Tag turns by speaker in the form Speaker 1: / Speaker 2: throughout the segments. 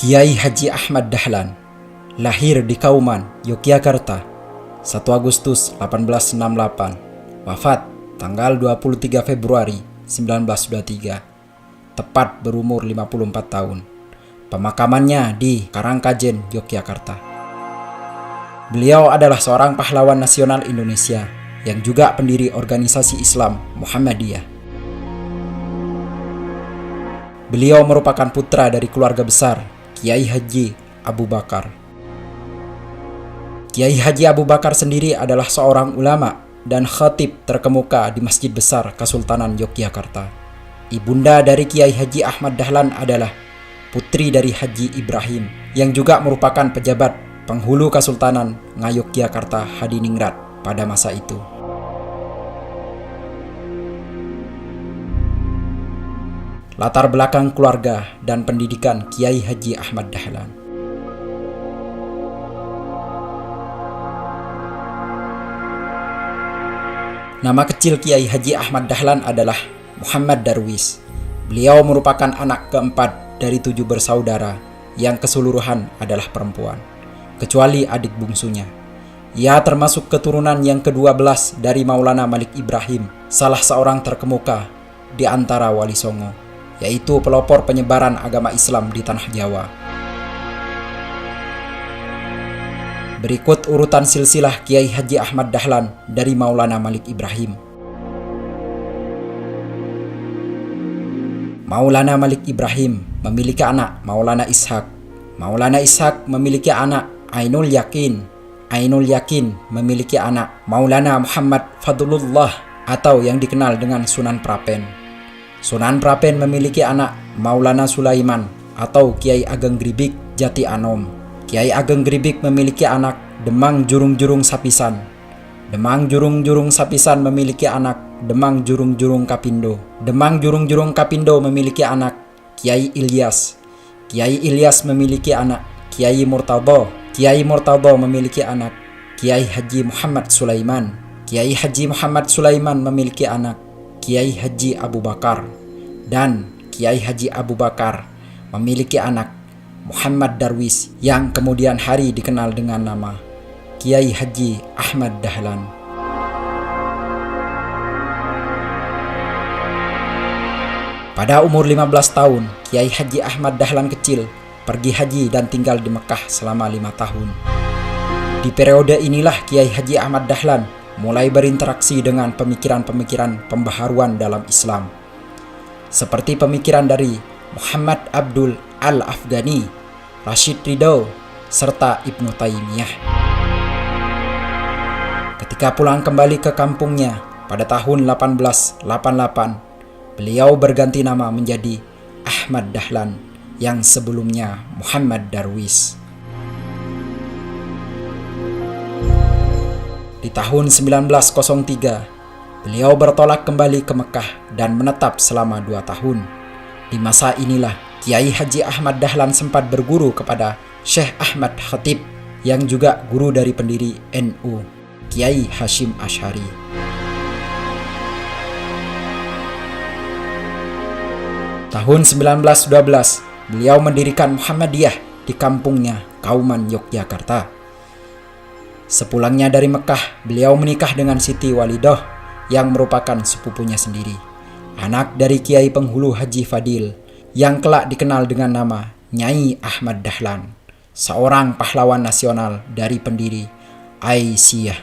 Speaker 1: Kiai Haji Ahmad Dahlan lahir di Kauman, Yogyakarta 1 Agustus 1868, wafat tanggal 23 Februari 1923, tepat berumur 54 tahun. Pemakamannya di Karangkajen, Yogyakarta. Beliau adalah seorang pahlawan nasional Indonesia yang juga pendiri organisasi Islam Muhammadiyah. Beliau merupakan putra dari keluarga besar Kiai Haji Abu Bakar. Kiai Haji Abu Bakar sendiri adalah seorang ulama dan khatib terkemuka di Masjid Besar Kesultanan Yogyakarta. Ibunda dari Kiai Haji Ahmad Dahlan adalah putri dari Haji Ibrahim yang juga merupakan pejabat penghulu Kesultanan Ngayogyakarta Hadiningrat pada masa itu. Latar belakang keluarga dan pendidikan Kiai Haji Ahmad Dahlan. Nama kecil Kiai Haji Ahmad Dahlan adalah Muhammad Darwis. Beliau merupakan anak keempat dari 7 bersaudara yang keseluruhan adalah perempuan, kecuali adik bungsunya. Ia termasuk keturunan yang ke-12 dari Maulana Malik Ibrahim, salah seorang terkemuka di antara Wali Songo, yaitu pelopor penyebaran agama Islam di tanah Jawa. Berikut urutan silsilah Kiai Haji Ahmad Dahlan dari Maulana Malik Ibrahim. Maulana Malik Ibrahim memiliki anak Maulana Ishaq. Maulana Ishaq memiliki anak Ainul Yakin. Ainul Yakin memiliki anak Maulana Muhammad Fadlullah atau yang dikenal dengan Sunan Prapen. Sunan Prapen memiliki anak Maulana Sulaiman atau Kiai Ageng Gribik Jati Anom. Kiai Ageng Gribik memiliki anak Demang Jurung-Jurung Sapisan. Demang Jurung-Jurung Sapisan memiliki anak Demang Jurung-Jurung Kapindo. Demang Jurung-Jurung Kapindo memiliki anak Kiai Ilyas. Kiai Ilyas memiliki anak Kiai Murtadho. Kiai Murtadho memiliki anak Kiai Haji Muhammad Sulaiman. Kiai Haji Muhammad Sulaiman memiliki anak Kiai Haji Abu Bakar. Dan Kiai Haji Abu Bakar memiliki anak Muhammad Darwis yang kemudian hari dikenal dengan nama Kiai Haji Ahmad Dahlan. Pada umur 15 tahun, Kiai Haji Ahmad Dahlan kecil pergi haji dan tinggal di Mekah selama 5 tahun. Di periode inilah Kiai Haji Ahmad Dahlan mulai berinteraksi dengan pemikiran-pemikiran pembaharuan dalam Islam, seperti pemikiran dari Muhammad Abdul Al-Afghani, Rashid Ridho, serta Ibnu Taimiyah. Ketika pulang kembali ke kampungnya pada tahun 1888, beliau berganti nama menjadi Ahmad Dahlan yang sebelumnya Muhammad Darwis. Di tahun 1903, beliau bertolak kembali ke Mekah dan menetap selama 2 tahun. Di masa inilah Kiai Haji Ahmad Dahlan sempat berguru kepada Syekh Ahmad Khatib yang juga guru dari pendiri NU, Kiai Hashim Asy'ari. Tahun 1912, beliau mendirikan Muhammadiyah di kampungnya, Kauman, Yogyakarta. Sepulangnya dari Mekah, beliau menikah dengan Siti Walidah yang merupakan sepupunya sendiri, anak dari Kiai Penghulu Haji Fadil yang kelak dikenal dengan nama Nyai Ahmad Dahlan, seorang pahlawan nasional dari pendiri Aisyah.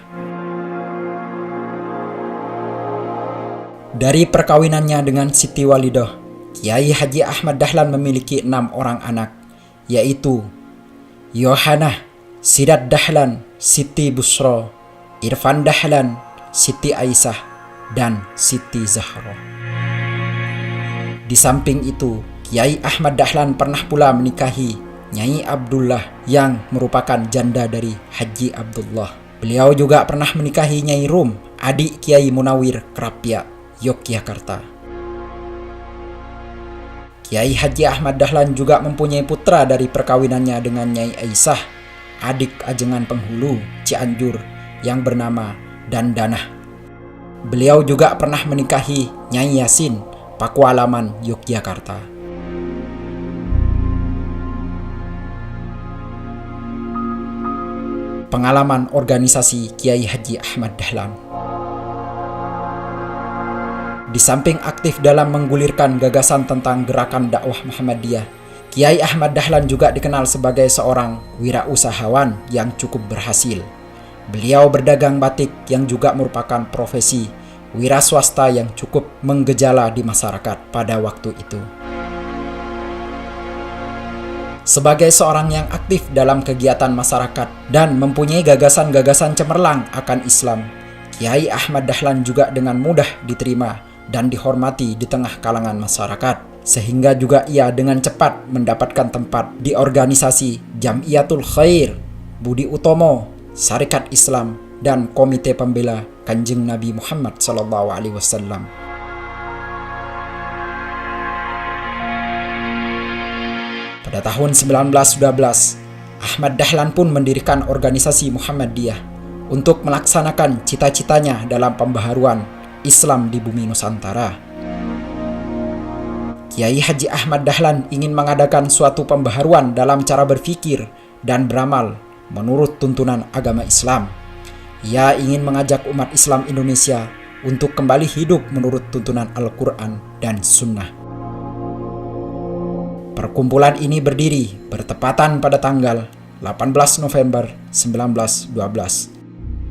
Speaker 1: Dari perkawinannya dengan Siti Walidah, Kiai Haji Ahmad Dahlan memiliki 6 orang anak, yaitu Yohanah, Sidat Dahlan, Siti Busro, Irfan Dahlan, Siti Aisyah, dan Siti Zahra. Di samping itu, Kiai Ahmad Dahlan pernah pula menikahi Nyai Abdullah yang merupakan janda dari Haji Abdullah. Beliau juga pernah menikahi Nyai Rum, adik Kiai Munawir Krapia, Yogyakarta. Kiai Haji Ahmad Dahlan juga mempunyai putra dari perkawinannya dengan Nyai Aisyah, adik ajengan penghulu Cianjur yang bernama Dandanah. Beliau juga pernah menikahi Nyai Yasin, Pakualaman, Yogyakarta. pengalaman organisasi Kiai Haji Ahmad Dahlan. Di samping aktif dalam menggulirkan gagasan tentang gerakan dakwah Muhammadiyah, Kiai Ahmad Dahlan juga dikenal sebagai seorang wirausahawan yang cukup berhasil. Beliau berdagang batik yang juga merupakan profesi wira swasta yang cukup menggejala di masyarakat pada waktu itu. Sebagai seorang yang aktif dalam kegiatan masyarakat dan mempunyai gagasan-gagasan cemerlang akan Islam, Kiai Ahmad Dahlan juga dengan mudah diterima dan dihormati di tengah kalangan masyarakat, sehingga juga ia dengan cepat mendapatkan tempat di organisasi Jamiyatul Khair, Budi Utomo, Sarekat Islam, dan Komite Pembela Kanjeng Nabi Muhammad SAW. Pada tahun 1912, Ahmad Dahlan pun mendirikan organisasi Muhammadiyah untuk melaksanakan cita-citanya dalam pembaharuan Islam di bumi Nusantara. Kiai Haji Ahmad Dahlan ingin mengadakan suatu pembaharuan dalam cara berpikir dan beramal menurut tuntunan agama Islam. Ia ingin mengajak umat Islam Indonesia untuk kembali hidup menurut tuntunan Al-Quran dan Sunnah. Perkumpulan ini berdiri bertepatan pada tanggal 18 November 1912.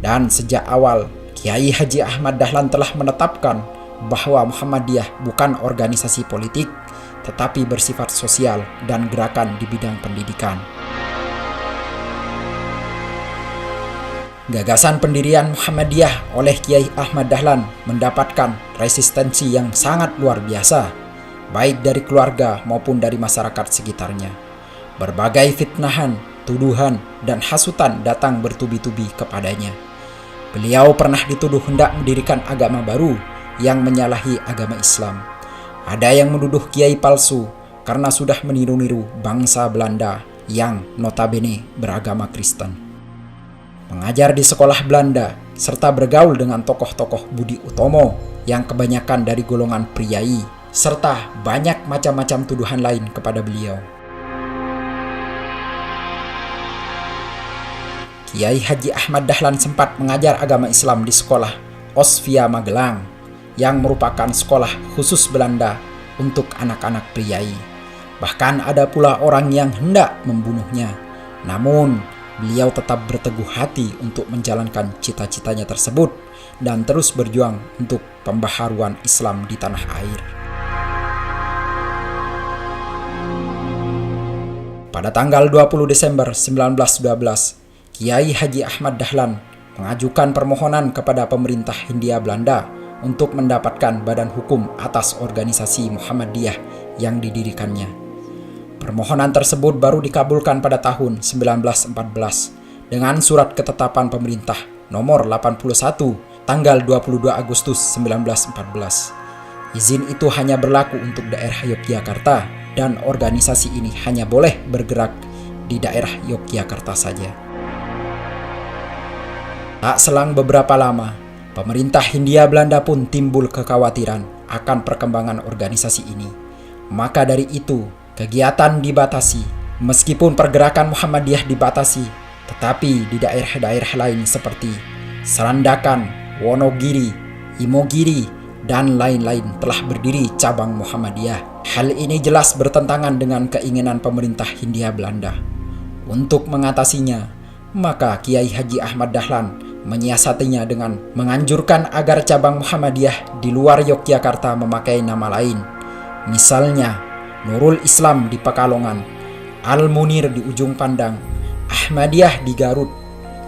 Speaker 1: Dan sejak awal, Kiai Haji Ahmad Dahlan telah menetapkan bahwa Muhammadiyah bukan organisasi politik, tetapi bersifat sosial dan gerakan di bidang pendidikan. Gagasan pendirian Muhammadiyah oleh Kiai Ahmad Dahlan mendapatkan resistensi yang sangat luar biasa, baik dari keluarga maupun dari masyarakat sekitarnya. Berbagai fitnahan, tuduhan, dan hasutan datang bertubi-tubi kepadanya. Beliau pernah dituduh hendak mendirikan agama baru yang menyalahi agama Islam. Ada yang menuduh kiai palsu karena sudah meniru-niru bangsa Belanda yang notabene beragama Kristen. Mengajar di sekolah Belanda serta bergaul dengan tokoh-tokoh Budi Utomo yang kebanyakan dari golongan priai, serta banyak macam-macam tuduhan lain kepada beliau. Kiai Haji Ahmad Dahlan sempat mengajar agama Islam di sekolah Osvia Magelang, yang merupakan sekolah khusus Belanda untuk anak-anak priai. Bahkan ada pula orang yang hendak membunuhnya. Namun, beliau tetap berteguh hati untuk menjalankan cita-citanya tersebut dan terus berjuang untuk pembaharuan Islam di tanah air. Pada tanggal 20 Desember 1912, Kiai Haji Ahmad Dahlan mengajukan permohonan kepada pemerintah Hindia Belanda untuk mendapatkan badan hukum atas organisasi Muhammadiyah yang didirikannya. Permohonan tersebut baru dikabulkan pada tahun 1914 dengan surat ketetapan pemerintah nomor 81 tanggal 22 Agustus 1914. Izin itu hanya berlaku untuk daerah Yogyakarta dan organisasi ini hanya boleh bergerak di daerah Yogyakarta saja. Tak selang beberapa lama, pemerintah Hindia Belanda pun timbul kekhawatiran akan perkembangan organisasi ini. Maka dari itu, kegiatan dibatasi. Meskipun pergerakan Muhammadiyah dibatasi, tetapi di daerah-daerah lain seperti Serandakan, Wonogiri, Imogiri, dan lain-lain telah berdiri cabang Muhammadiyah. Hal ini jelas bertentangan dengan keinginan pemerintah Hindia Belanda. Untuk mengatasinya, maka Kiai Haji Ahmad Dahlan menyiasatinya dengan menganjurkan agar cabang Muhammadiyah di luar Yogyakarta memakai nama lain. Misalnya, Nurul Islam di Pekalongan, Al-Munir di Ujung Pandang, Ahmadiyah di Garut.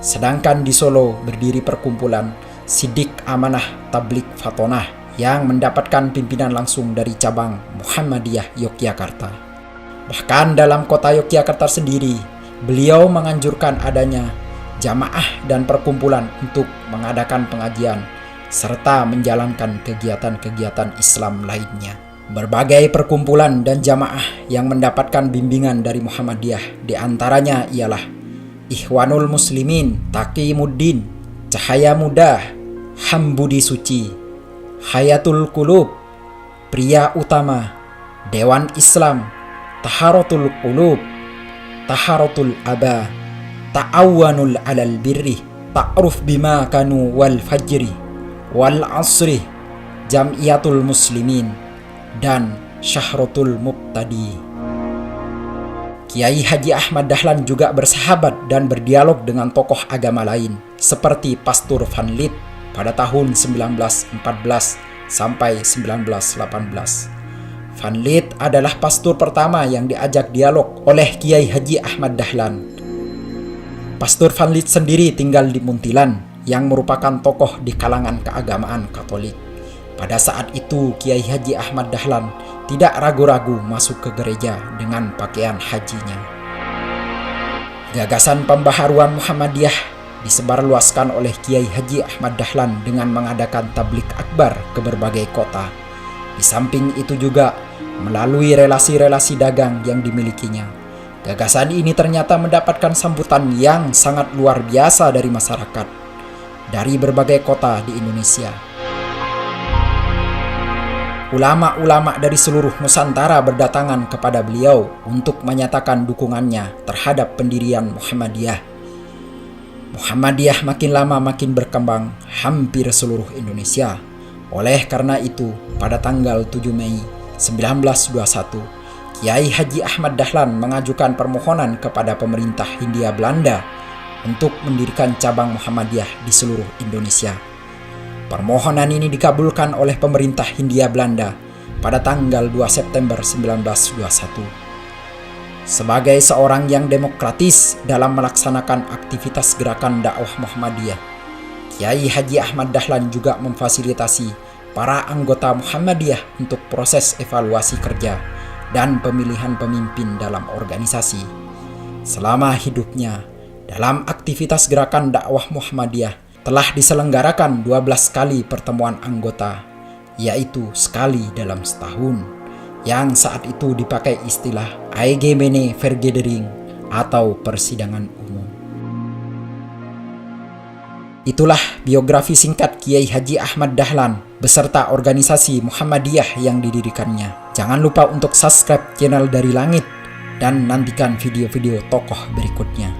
Speaker 1: Sedangkan di Solo berdiri perkumpulan Sidik Amanah Tablik Fatonah yang mendapatkan pimpinan langsung dari cabang Muhammadiyah Yogyakarta. Bahkan dalam kota Yogyakarta sendiri, beliau menganjurkan adanya jamaah dan perkumpulan untuk mengadakan pengajian serta menjalankan kegiatan-kegiatan Islam lainnya. Berbagai perkumpulan dan jamaah yang mendapatkan bimbingan dari Muhammadiyah, di antaranya ialah Ikhwanul Muslimin, Taqimuddin, Cahaya Muda, Hambudi Suci, Hayatul Qulub, Pria Utama, Dewan Islam, Taharatul Qulub, Taharatul Aba, ta'awanul alal birri, ta'ruf bima kanu wal fajri, wal asri, Jam'iyatul Muslimin, dan Syahratul Mubtadi. Kiai Haji Ahmad Dahlan juga bersahabat dan berdialog dengan tokoh agama lain seperti Pastur Van Lith pada tahun 1914 sampai 1918. Van Lith adalah pastor pertama yang diajak dialog oleh Kiai Haji Ahmad Dahlan. Pastor Van Lith sendiri tinggal di Muntilan yang merupakan tokoh di kalangan keagamaan Katolik. Pada saat itu Kiai Haji Ahmad Dahlan tidak ragu-ragu masuk ke gereja dengan pakaian hajinya. Gagasan pembaharuan Muhammadiyah disebarluaskan oleh Kiai Haji Ahmad Dahlan dengan mengadakan tablik akbar ke berbagai kota. Di samping itu juga melalui relasi-relasi dagang yang dimilikinya. Gagasan ini ternyata mendapatkan sambutan yang sangat luar biasa dari masyarakat dari berbagai kota di Indonesia. Ulama-ulama dari seluruh Nusantara berdatangan kepada beliau untuk menyatakan dukungannya terhadap pendirian Muhammadiyah. Muhammadiyah makin lama makin berkembang hampir seluruh Indonesia. Oleh karena itu, pada tanggal 7 Mei 1921, Kiai Haji Ahmad Dahlan mengajukan permohonan kepada pemerintah Hindia Belanda untuk mendirikan cabang Muhammadiyah di seluruh Indonesia. Permohonan ini dikabulkan oleh pemerintah Hindia Belanda pada tanggal 2 September 1921. Sebagai seorang yang demokratis dalam melaksanakan aktivitas gerakan dakwah Muhammadiyah, Kiai Haji Ahmad Dahlan juga memfasilitasi para anggota Muhammadiyah untuk proses evaluasi kerja dan pemilihan pemimpin dalam organisasi. Selama hidupnya, dalam aktivitas gerakan dakwah Muhammadiyah telah diselenggarakan 12 kali pertemuan anggota, yaitu sekali dalam setahun, yang saat itu dipakai istilah Algemene Vergadering atau persidangan umum. Itulah biografi singkat Kiai Haji Ahmad Dahlan beserta organisasi Muhammadiyah yang didirikannya. Jangan lupa untuk subscribe channel Dari Langit dan nantikan video-video tokoh berikutnya.